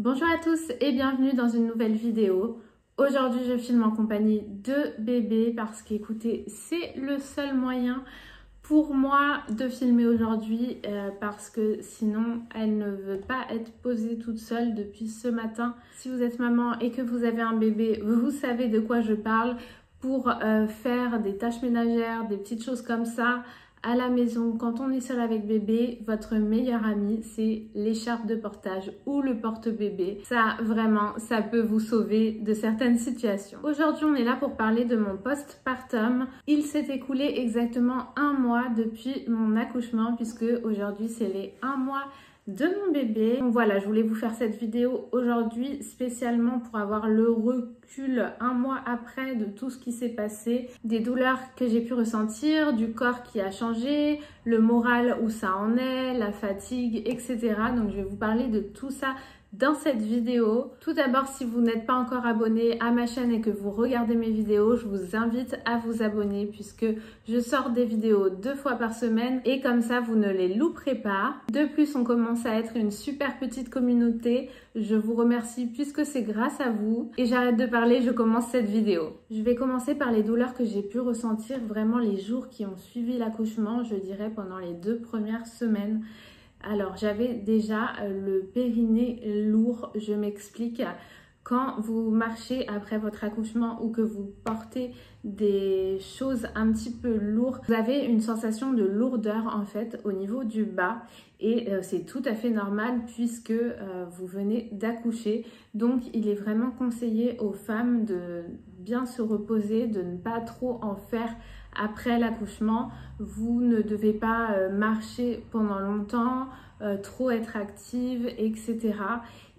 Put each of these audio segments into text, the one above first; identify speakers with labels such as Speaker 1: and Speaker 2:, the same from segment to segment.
Speaker 1: Bonjour à tous et bienvenue dans une nouvelle vidéo. Aujourd'hui je filme en compagnie de bébé parce qu'écoutez, c'est le seul moyen pour moi de filmer aujourd'hui parce que sinon elle ne veut pas être posée toute seule depuis ce matin. Si vous êtes maman et que vous avez un bébé, vous savez de quoi je parle. Pour faire des tâches ménagères, des petites choses comme ça à la maison, quand on est seul avec bébé, votre meilleur ami, c'est l'écharpe de portage ou le porte-bébé. Ça, vraiment, ça peut vous sauver de certaines situations. Aujourd'hui, on est là pour parler de mon postpartum. Il s'est écoulé exactement un mois depuis mon accouchement, puisque aujourd'hui, c'est les 1 mois de mon bébé. Donc voilà, je voulais vous faire cette vidéo aujourd'hui spécialement pour avoir le recul 1 mois après de tout ce qui s'est passé, des douleurs que j'ai pu ressentir, du corps qui a changé, le moral où ça en est, la fatigue, etc. Donc je vais vous parler de tout ça dans cette vidéo. Tout d'abord, si vous n'êtes pas encore abonné à ma chaîne et que vous regardez mes vidéos, je vous invite à vous abonner puisque je sors des vidéos 2 fois par semaine et comme ça, vous ne les louperez pas. De plus, on commence à être une super petite communauté. Je vous remercie puisque c'est grâce à vous. Et j'arrête de parler, je commence cette vidéo. Je vais commencer par les douleurs que j'ai pu ressentir vraiment les jours qui ont suivi l'accouchement, je dirais pendant les 2 premières semaines. Alors, j'avais déjà le périnée lourd, je m'explique. Quand vous marchez après votre accouchement ou que vous portez des choses un petit peu lourdes, vous avez une sensation de lourdeur en fait au niveau du bas et c'est tout à fait normal puisque vous venez d'accoucher. Donc, il est vraiment conseillé aux femmes de bien se reposer, de ne pas trop en faire après l'accouchement. Vous ne devez pas marcher pendant longtemps, trop être active, etc.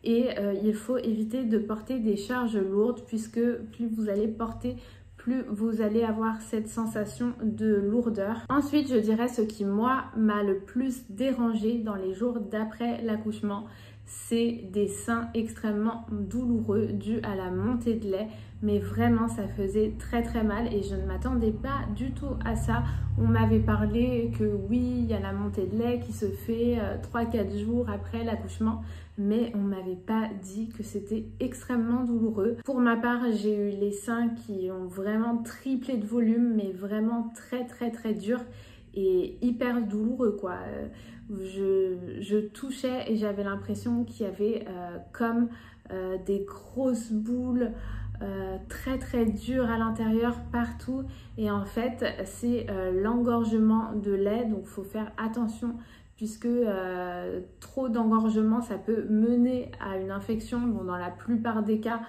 Speaker 1: Et il faut éviter de porter des charges lourdes puisque plus vous allez porter, plus vous allez avoir cette sensation de lourdeur. Ensuite, je dirais ce qui, moi, m'a le plus dérangé dans les jours d'après l'accouchement, c'est des seins extrêmement douloureux dus à la montée de lait. Mais vraiment, ça faisait très très mal et je ne m'attendais pas du tout à ça. On m'avait parlé que oui, il y a la montée de lait qui se fait 3-4 jours après l'accouchement, mais on m'avait pas dit que c'était extrêmement douloureux. Pour ma part, j'ai eu les seins qui ont vraiment triplé de volume, mais vraiment très très très dur et hyper douloureux quoi. Je touchais et j'avais l'impression qu'il y avait comme des grosses boules très très dures à l'intérieur partout et en fait c'est l'engorgement de lait, donc il faut faire attention puisque trop d'engorgement ça peut mener à une infection. Bon, dans la plupart des cas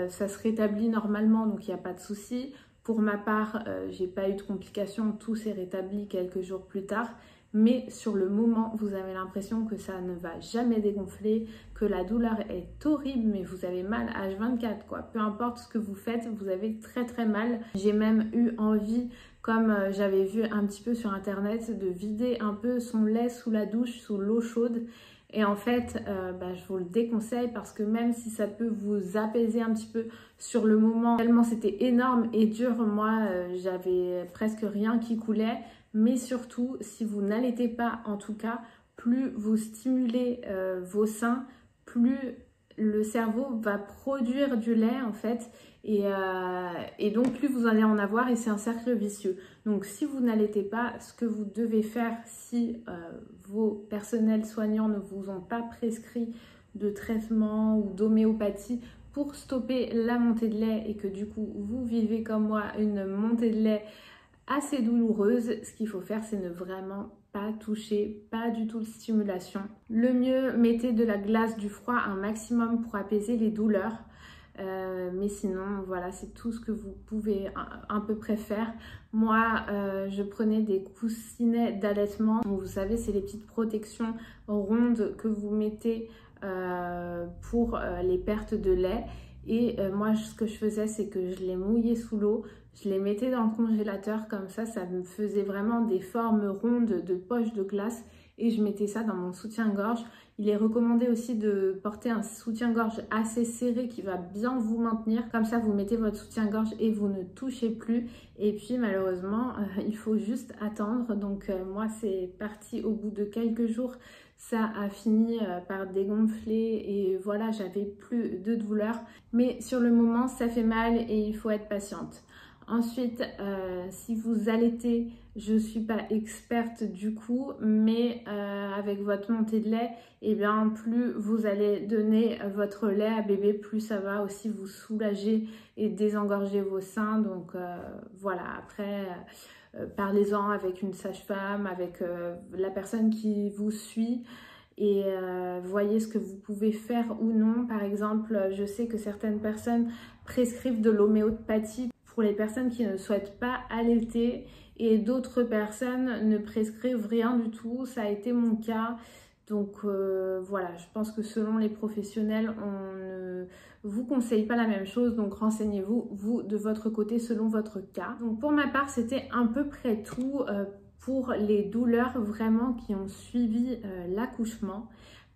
Speaker 1: ça se rétablit normalement donc il n'y a pas de souci. Pour ma part j'ai pas eu de complications, tout s'est rétabli quelques jours plus tard. Mais sur le moment, vous avez l'impression que ça ne va jamais dégonfler, que la douleur est horrible, mais vous avez mal H24 quoi. Peu importe ce que vous faites, vous avez très très mal. J'ai même eu envie, comme j'avais vu un petit peu sur internet, de vider un peu son lait sous la douche, sous l'eau chaude. Et en fait, je vous le déconseille parce que même si ça peut vous apaiser un petit peu sur le moment, tellement c'était énorme et dur, moi j'avais presque rien qui coulait. Mais surtout, si vous n'allaitez pas, en tout cas, plus vous stimulez vos seins, plus le cerveau va produire du lait en fait. Et donc, plus vous allez en avoir et c'est un cercle vicieux. Donc, si vous n'allaitez pas, ce que vous devez faire si vos personnels soignants ne vous ont pas prescrit de traitement ou d'homéopathie pour stopper la montée de lait et que du coup, vous vivez comme moi une montée de lait assez douloureuse, ce qu'il faut faire c'est ne vraiment pas toucher, pas du tout de stimulation. Le mieux, mettez de la glace, du froid un maximum pour apaiser les douleurs. Mais sinon voilà, c'est tout ce que vous pouvez un peu près faire. Moi je prenais des coussinets d'allaitement, vous savez c'est les petites protections rondes que vous mettez pour les pertes de lait. Et moi ce que je faisais c'est que je les mouillais sous l'eau, je les mettais dans le congélateur comme ça me faisait vraiment des formes rondes de poches de glace et je mettais ça dans mon soutien-gorge. Il est recommandé aussi de porter un soutien-gorge assez serré qui va bien vous maintenir. Comme ça, vous mettez votre soutien-gorge et vous ne touchez plus. Et puis, malheureusement, il faut juste attendre. Donc, moi, c'est parti au bout de quelques jours. ça a fini par dégonfler et voilà, j'avais plus de douleur. Mais sur le moment, ça fait mal et il faut être patiente. Ensuite, si vous allaitez, je ne suis pas experte du coup, mais avec votre montée de lait, eh bien, plus vous allez donner votre lait à bébé, plus ça va aussi vous soulager et désengorger vos seins. Donc voilà, après, parlez-en avec une sage-femme, avec la personne qui vous suit. Et voyez ce que vous pouvez faire ou non. Par exemple, je sais que certaines personnes prescrivent de l'homéopathie pour les personnes qui ne souhaitent pas allaiter et d'autres personnes ne prescrivent rien du tout. Ça a été mon cas. Donc voilà, je pense que selon les professionnels, on ne vous conseille pas la même chose. Donc renseignez-vous, vous, de votre côté, selon votre cas. Donc pour ma part, c'était à peu près tout pour les douleurs vraiment qui ont suivi l'accouchement.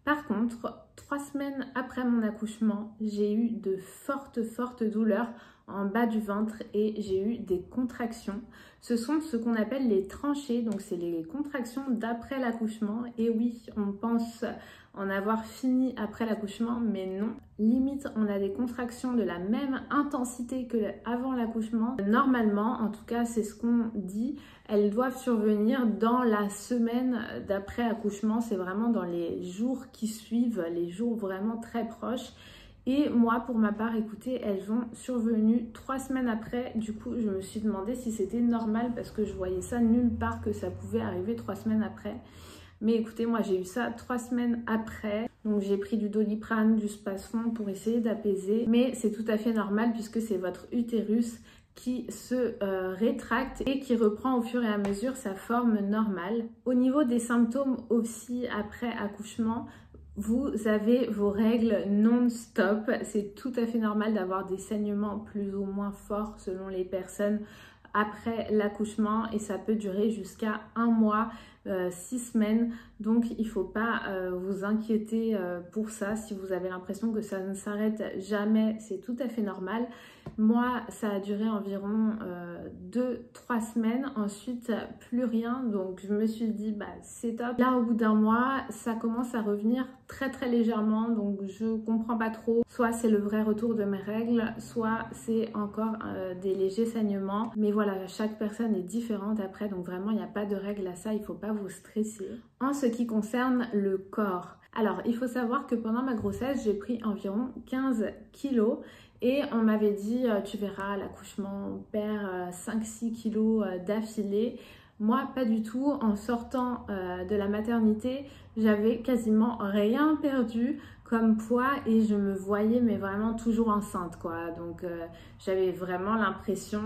Speaker 1: Par contre, 3 semaines après mon accouchement, j'ai eu de fortes douleurs en bas du ventre et j'ai eu des contractions. Ce sont ce qu'on appelle les tranchées, donc c'est les contractions d'après l'accouchement. Et oui, on pense en avoir fini après l'accouchement, mais non. Limite, on a des contractions de la même intensité que avant l'accouchement. Normalement, en tout cas, c'est ce qu'on dit, elles doivent survenir dans la semaine d'après accouchement. C'est vraiment dans les jours qui suivent, les jours vraiment très proches. Et moi, pour ma part, écoutez, elles ont survenu 3 semaines après. Du coup, je me suis demandé si c'était normal parce que je voyais ça nulle part que ça pouvait arriver 3 semaines après. Mais écoutez, moi, j'ai eu ça 3 semaines après. Donc, j'ai pris du Doliprane, du Spasfon pour essayer d'apaiser. Mais c'est tout à fait normal puisque c'est votre utérus qui se rétracte et qui reprend au fur et à mesure sa forme normale. Au niveau des symptômes aussi après accouchement, vous avez vos règles non-stop. C'est tout à fait normal d'avoir des saignements plus ou moins forts selon les personnes après l'accouchement et ça peut durer jusqu'à 1 mois, 6 semaines. Donc il ne faut pas vous inquiéter pour ça. Si vous avez l'impression que ça ne s'arrête jamais, c'est tout à fait normal. Moi, ça a duré environ 2-3 semaines. Ensuite, plus rien. Donc je me suis dit, bah, c'est top. Là, au bout d'1 mois, ça commence à revenir très légèrement. Donc je comprends pas trop. Soit c'est le vrai retour de mes règles, soit c'est encore des légers saignements. Mais voilà, chaque personne est différente après. Donc vraiment, il n'y a pas de règle à ça. Il ne faut pas vous stresser. En ce qui concerne le corps. Alors, il faut savoir que pendant ma grossesse, j'ai pris environ 15 kilos. Et on m'avait dit, tu verras, à l'accouchement, on perd 5-6 kilos d'affilée. Moi, pas du tout. En sortant de la maternité, j'avais quasiment rien perdu comme poids et je me voyais mais vraiment toujours enceinte quoi. Donc j'avais vraiment l'impression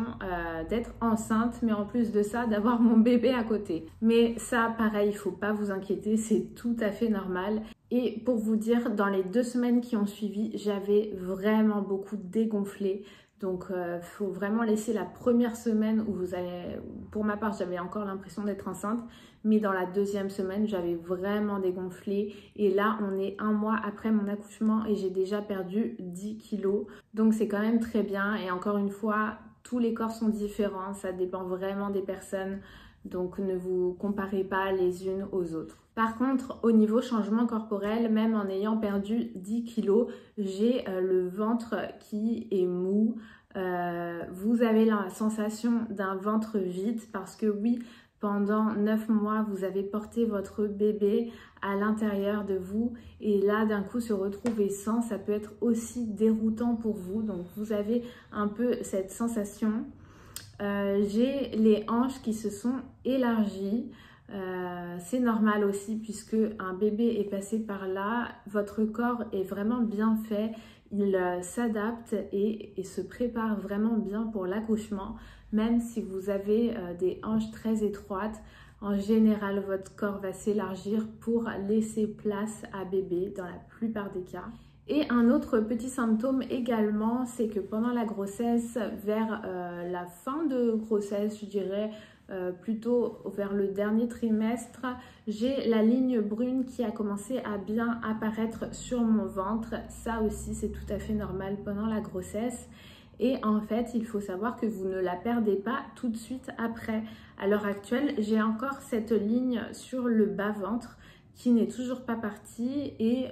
Speaker 1: d'être enceinte, mais en plus de ça, d'avoir mon bébé à côté. Mais ça, pareil, il faut pas vous inquiéter, c'est tout à fait normal. Et pour vous dire, dans les 2 semaines qui ont suivi, j'avais vraiment beaucoup dégonflé. Donc, faut vraiment laisser la première semaine où vous allez... Pour ma part, j'avais encore l'impression d'être enceinte. Mais dans la 2e semaine, j'avais vraiment dégonflé. Et là, on est 1 mois après mon accouchement et j'ai déjà perdu 10 kilos. Donc, c'est quand même très bien. Et encore une fois, tous les corps sont différents. Ça dépend vraiment des personnes. Donc, ne vous comparez pas les unes aux autres. Par contre, au niveau changement corporel, même en ayant perdu 10 kilos, j'ai le ventre qui est mou. Vous avez la sensation d'un ventre vide parce que oui, pendant 9 mois, vous avez porté votre bébé à l'intérieur de vous et là, d'un coup, se retrouver sans, ça peut être aussi déroutant pour vous. Donc, vous avez un peu cette sensation. J'ai les hanches qui se sont élargies. C'est normal aussi puisque un bébé est passé par là, votre corps est vraiment bien fait, il s'adapte et se prépare vraiment bien pour l'accouchement. Même si vous avez des hanches très étroites, en général votre corps va s'élargir pour laisser place à bébé dans la plupart des cas. Et un autre petit symptôme également, c'est que pendant la grossesse, vers la fin de grossesse, je dirais plutôt vers le dernier trimestre, j'ai la ligne brune qui a commencé à bien apparaître sur mon ventre. Ça aussi, c'est tout à fait normal pendant la grossesse. Et en fait, il faut savoir que vous ne la perdez pas tout de suite après. À l'heure actuelle, j'ai encore cette ligne sur le bas-ventre qui n'est toujours pas parti et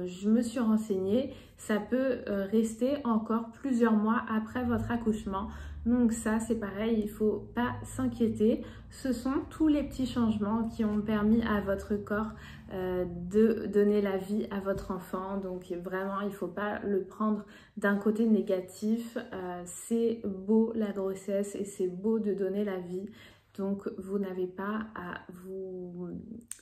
Speaker 1: je me suis renseignée, ça peut rester encore plusieurs mois après votre accouchement. Donc ça c'est pareil, il ne faut pas s'inquiéter. Ce sont tous les petits changements qui ont permis à votre corps de donner la vie à votre enfant. Donc vraiment, il ne faut pas le prendre d'un côté négatif. C'est beau la grossesse et c'est beau de donner la vie. Donc vous n'avez pas à vous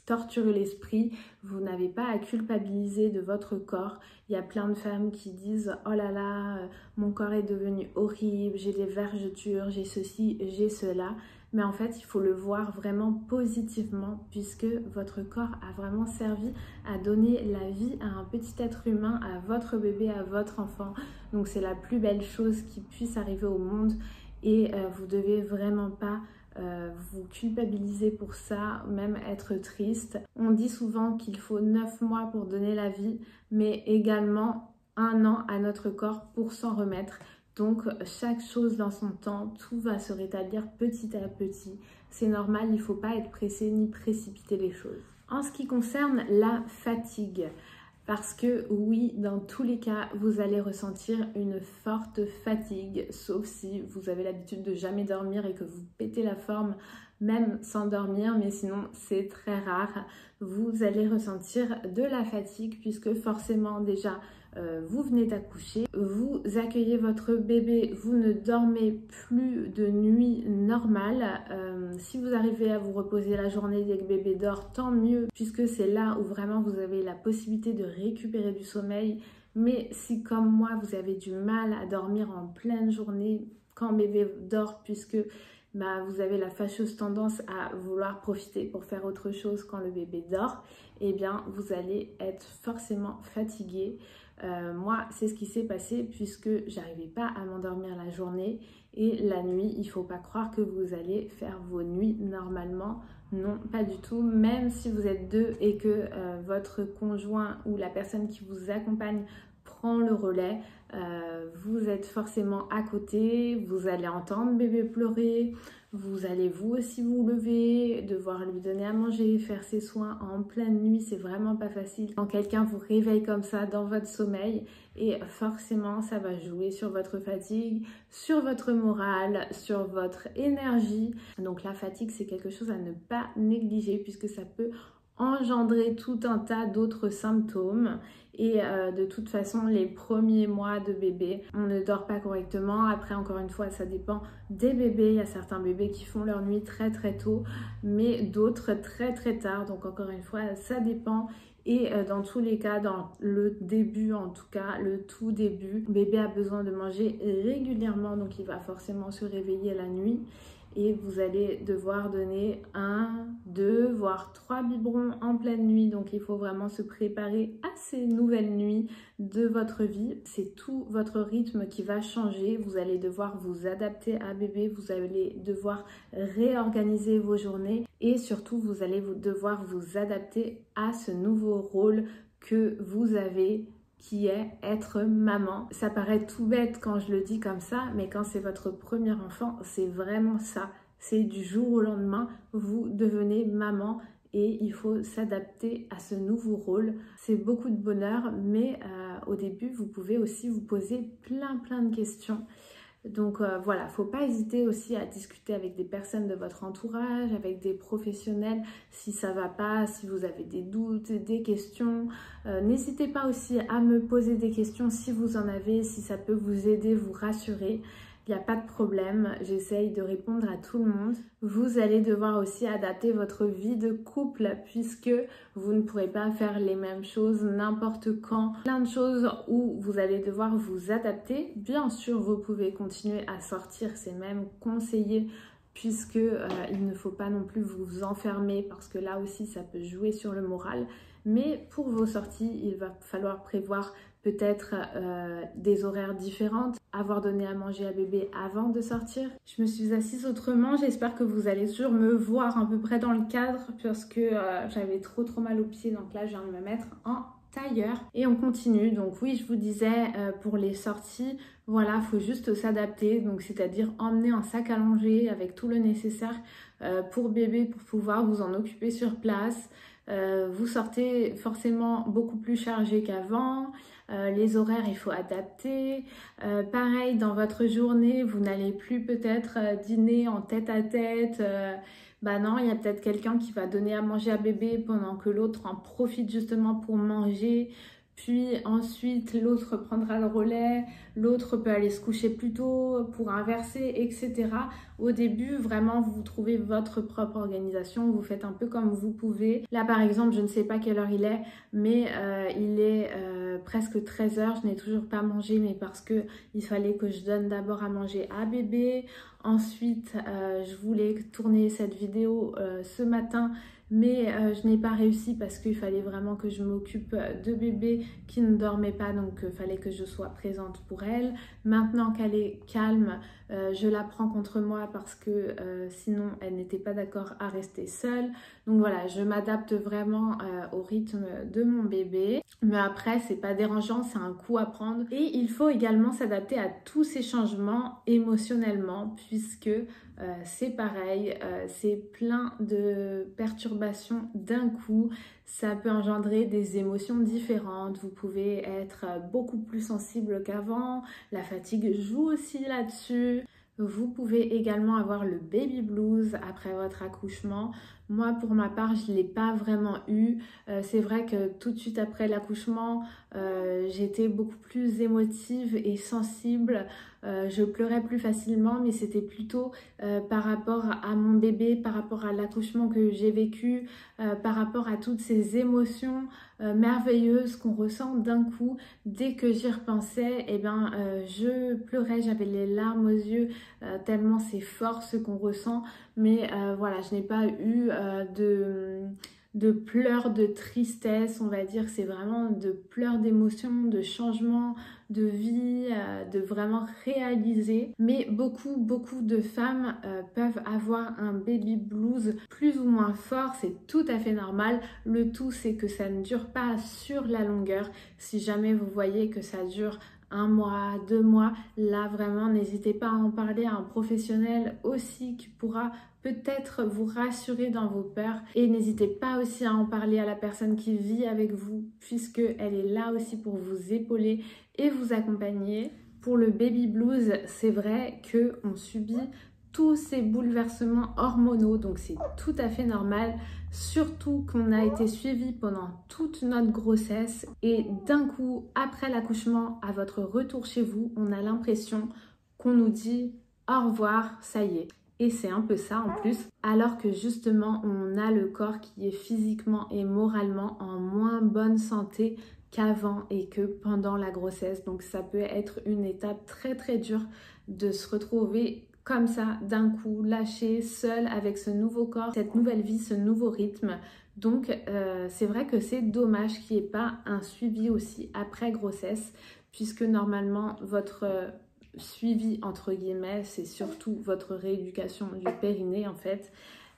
Speaker 1: torturer l'esprit, vous n'avez pas à culpabiliser de votre corps. Il y a plein de femmes qui disent « Oh là là, mon corps est devenu horrible, j'ai des vergetures, j'ai ceci, j'ai cela ». Mais en fait, il faut le voir vraiment positivement puisque votre corps a vraiment servi à donner la vie à un petit être humain, à votre bébé, à votre enfant. Donc c'est la plus belle chose qui puisse arriver au monde et vous ne devez vraiment pas vous culpabiliser pour ça, même être triste. On dit souvent qu'il faut 9 mois pour donner la vie, mais également 1 an à notre corps pour s'en remettre. Donc chaque chose dans son temps, tout va se rétablir petit à petit. C'est normal, il ne faut pas être pressé ni précipiter les choses. En ce qui concerne la fatigue, parce que oui, dans tous les cas, vous allez ressentir une forte fatigue, sauf si vous avez l'habitude de jamais dormir et que vous pétez la forme même sans dormir, mais sinon c'est très rare. Vous allez ressentir de la fatigue puisque forcément déjà vous venez d'accoucher, vous accueillez votre bébé, vous ne dormez plus de nuit normale. Si vous arrivez à vous reposer la journée dès que bébé dort, tant mieux, puisque c'est là où vraiment vous avez la possibilité de récupérer du sommeil. Mais si comme moi, vous avez du mal à dormir en pleine journée quand bébé dort, puisque vous avez la fâcheuse tendance à vouloir profiter pour faire autre chose quand le bébé dort, eh bien vous allez être forcément fatigué. Moi, c'est ce qui s'est passé puisque j'arrivais pas à m'endormir la journée et la nuit, il faut pas croire que vous allez faire vos nuits normalement. Non, pas du tout. Même si vous êtes deux et que votre conjoint ou la personne qui vous accompagne prend le relais, vous êtes forcément à côté, vous allez entendre bébé pleurer, vous allez vous aussi vous lever, devoir lui donner à manger, faire ses soins en pleine nuit, c'est vraiment pas facile. Quand quelqu'un vous réveille comme ça dans votre sommeil, et forcément ça va jouer sur votre fatigue, sur votre morale, sur votre énergie. Donc la fatigue c'est quelque chose à ne pas négliger puisque ça peut engendrer tout un tas d'autres symptômes et de toute façon les premiers mois de bébé on ne dort pas correctement. Après encore une fois ça dépend des bébés, il y a certains bébés qui font leur nuit très très tôt mais d'autres très très tard, donc encore une fois ça dépend. Et dans tous les cas, dans le début en tout cas, le tout début, bébé a besoin de manger régulièrement donc il va forcément se réveiller la nuit. Et vous allez devoir donner 1, 2, voire 3 biberons en pleine nuit. Donc il faut vraiment se préparer à ces nouvelles nuits de votre vie. C'est tout votre rythme qui va changer. Vous allez devoir vous adapter à bébé. Vous allez devoir réorganiser vos journées. Et surtout, vous allez devoir vous adapter à ce nouveau rôle que vous avez, qui est être maman. Ça paraît tout bête quand je le dis comme ça, mais quand c'est votre premier enfant, c'est vraiment ça. C'est du jour au lendemain, vous devenez maman et il faut s'adapter à ce nouveau rôle. C'est beaucoup de bonheur, mais au début, vous pouvez aussi vous poser plein de questions. Donc voilà, faut pas hésiter aussi à discuter avec des personnes de votre entourage, avec des professionnels si ça va pas, si vous avez des doutes, des questions. N'hésitez pas aussi à me poser des questions si vous en avez, si ça peut vous aider, vous rassurer. Il n'y a pas de problème, j'essaye de répondre à tout le monde. Vous allez devoir aussi adapter votre vie de couple puisque vous ne pourrez pas faire les mêmes choses n'importe quand. Plein de choses où vous allez devoir vous adapter. Bien sûr, vous pouvez continuer à sortir, c'est même conseillé puisque il ne faut pas non plus vous enfermer parce que là aussi ça peut jouer sur le moral. Mais pour vos sorties, il va falloir prévoir peut-être des horaires différentes, avoir donné à manger à bébé avant de sortir. Je me suis assise autrement, j'espère que vous allez toujours me voir à peu près dans le cadre parce que j'avais trop mal aux pieds, donc là je viens de me mettre en tailleur. Et on continue, donc oui je vous disais pour les sorties, voilà, faut juste s'adapter, donc c'est-à-dire emmener un sac à langer avec tout le nécessaire pour bébé pour pouvoir vous en occuper sur place. Vous sortez forcément beaucoup plus chargé qu'avant. Les horaires, il faut adapter. Pareil, dans votre journée, vous n'allez plus peut-être dîner en tête-à-tête. Bah non, il y a peut-être quelqu'un qui va donner à manger à bébé pendant que l'autre en profite justement pour manger. Puis ensuite, l'autre prendra le relais, l'autre peut aller se coucher plus tôt pour inverser, etc. Au début, vraiment, vous trouvez votre propre organisation, vous faites un peu comme vous pouvez. Là, par exemple, je ne sais pas quelle heure il est, mais il est presque 13 h. Je n'ai toujours pas mangé, mais parce que il fallait que je donne d'abord à manger à bébé. Ensuite, je voulais tourner cette vidéo ce matin, mais je n'ai pas réussi parce qu'il fallait vraiment que je m'occupe de bébé qui ne dormait pas, donc il fallait que je sois présente pour elle. Maintenant qu'elle est calme, je la prends contre moi parce que sinon elle n'était pas d'accord à rester seule. Donc voilà, je m'adapte vraiment au rythme de mon bébé. Mais après, c'est pas dérangeant, c'est un coup à prendre. Et il faut également s'adapter à tous ces changements émotionnellement, puisque c'est pareil, c'est plein de perturbations d'un coup. Ça peut engendrer des émotions différentes. Vous pouvez être beaucoup plus sensible qu'avant. La fatigue joue aussi là-dessus. Vous pouvez également avoir le baby blues après votre accouchement. Moi, pour ma part, je ne l'ai pas vraiment eu. C'est vrai que tout de suite après l'accouchement, j'étais beaucoup plus émotive et sensible. Je pleurais plus facilement, mais c'était plutôt par rapport à mon bébé, par rapport à l'accouchement que j'ai vécu, par rapport à toutes ces émotions merveilleuses qu'on ressent d'un coup. Dès que j'y repensais, eh ben, je pleurais, j'avais les larmes aux yeux, tellement c'est fort ce qu'on ressent. Mais voilà, je n'ai pas eu de pleurs de tristesse, on va dire. C'est vraiment de pleurs d'émotion, de changement de vie, de vraiment réaliser. Mais beaucoup de femmes peuvent avoir un baby blues plus ou moins fort, c'est tout à fait normal. Le tout, c'est que ça ne dure pas sur la longueur. Si jamais vous voyez que ça dure 1 mois, 2 mois, là vraiment n'hésitez pas à en parler à un professionnel aussi qui pourra peut-être vous rassurer dans vos peurs, et n'hésitez pas aussi à en parler à la personne qui vit avec vous, puisque elle est là aussi pour vous épauler et vous accompagner. Pour le baby blues, c'est vrai qu'on subit tous ces bouleversements hormonaux, donc c'est tout à fait normal, surtout qu'on a été suivi pendant toute notre grossesse et d'un coup, après l'accouchement, à votre retour chez vous, on a l'impression qu'on nous dit au revoir, ça y est. Et c'est un peu ça en plus, alors que justement on a le corps qui est physiquement et moralement en moins bonne santé qu'avant et que pendant la grossesse. Donc ça peut être une étape très dure de se retrouver comme ça d'un coup, lâché, seul avec ce nouveau corps, cette nouvelle vie, ce nouveau rythme. Donc c'est vrai que c'est dommage qu'il n'y ait pas un suivi aussi après grossesse, puisque normalement votre suivi entre guillemets, c'est surtout votre rééducation du périnée en fait,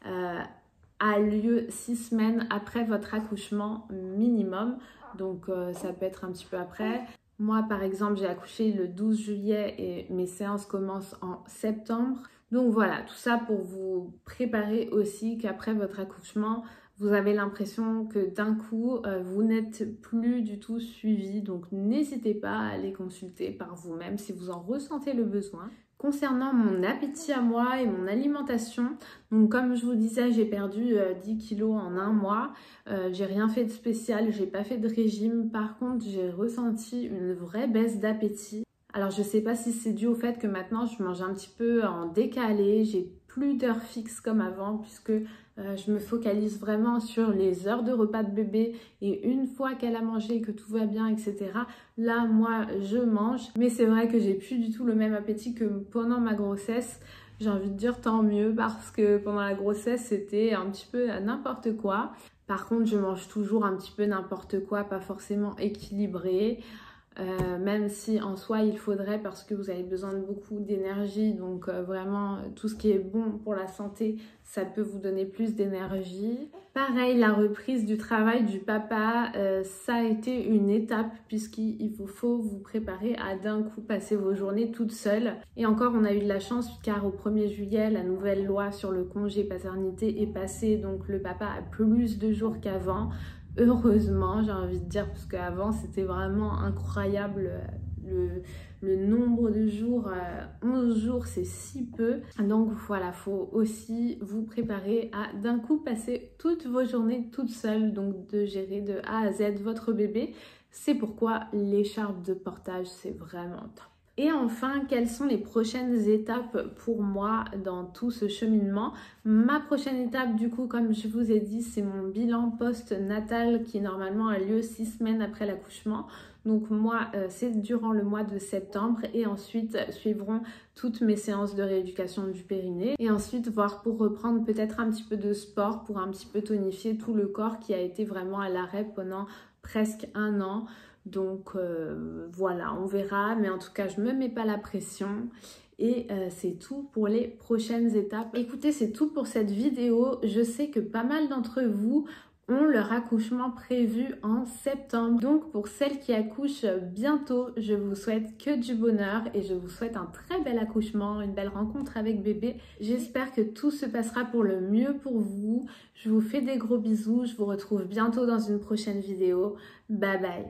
Speaker 1: a lieu 6 semaines après votre accouchement minimum. Donc ça peut être un petit peu après. Moi par exemple j'ai accouché le 12 juillet et mes séances commencent en septembre. Donc voilà, tout ça pour vous préparer aussi qu'après votre accouchement, vous avez l'impression que d'un coup, vous n'êtes plus du tout suivi. Donc n'hésitez pas à aller consulter par vous-même si vous en ressentez le besoin. Concernant mon appétit à moi et mon alimentation, donc comme je vous disais, j'ai perdu 10 kilos en 1 mois. J'ai rien fait de spécial, j'ai pas fait de régime. Par contre, j'ai ressenti une vraie baisse d'appétit. Alors je sais pas si c'est dû au fait que maintenant je mange un petit peu en décalé, j'ai plus d'heures fixes comme avant puisque je me focalise vraiment sur les heures de repas de bébé, et une fois qu'elle a mangé, que tout va bien, etc. là moi je mange, mais c'est vrai que j'ai plus du tout le même appétit que pendant ma grossesse. J'ai envie de dire tant mieux, parce que pendant la grossesse c'était un petit peu n'importe quoi. Par contre je mange toujours un petit peu n'importe quoi, pas forcément équilibré. même si en soi il faudrait parce que vous avez besoin de beaucoup d'énergie, donc vraiment tout ce qui est bon pour la santé, ça peut vous donner plus d'énergie. Pareil, la reprise du travail du papa, ça a été une étape puisqu'il vous faut vous préparer à d'un coup passer vos journées toute seule. Et encore, on a eu de la chance car au 1er juillet, la nouvelle loi sur le congé paternité est passée, donc le papa a plus de jours qu'avant. Heureusement, j'ai envie de dire, parce qu'avant c'était vraiment incroyable le nombre de jours, 11 jours c'est si peu. Donc voilà, faut aussi vous préparer à d'un coup passer toutes vos journées toute seule, donc de gérer de A à Z votre bébé. C'est pourquoi l'écharpe de portage c'est vraiment top. Et enfin, quelles sont les prochaines étapes pour moi dans tout ce cheminement? Ma prochaine étape, du coup, comme je vous ai dit, c'est mon bilan post-natal qui normalement a lieu 6 semaines après l'accouchement. Donc moi, c'est durant le mois de septembre et ensuite suivront toutes mes séances de rééducation du périnée. Et ensuite, voir pour reprendre peut-être un petit peu de sport pour un petit peu tonifier tout le corps qui a été vraiment à l'arrêt pendant presque 1 an. Donc voilà, on verra, mais en tout cas je me mets pas la pression et c'est tout pour les prochaines étapes. Écoutez, c'est tout pour cette vidéo. Je sais que pas mal d'entre vous ont leur accouchement prévu en septembre. Donc pour celles qui accouchent bientôt, je vous souhaite que du bonheur et je vous souhaite un très bel accouchement, une belle rencontre avec bébé. J'espère que tout se passera pour le mieux pour vous. Je vous fais des gros bisous, je vous retrouve bientôt dans une prochaine vidéo. Bye bye.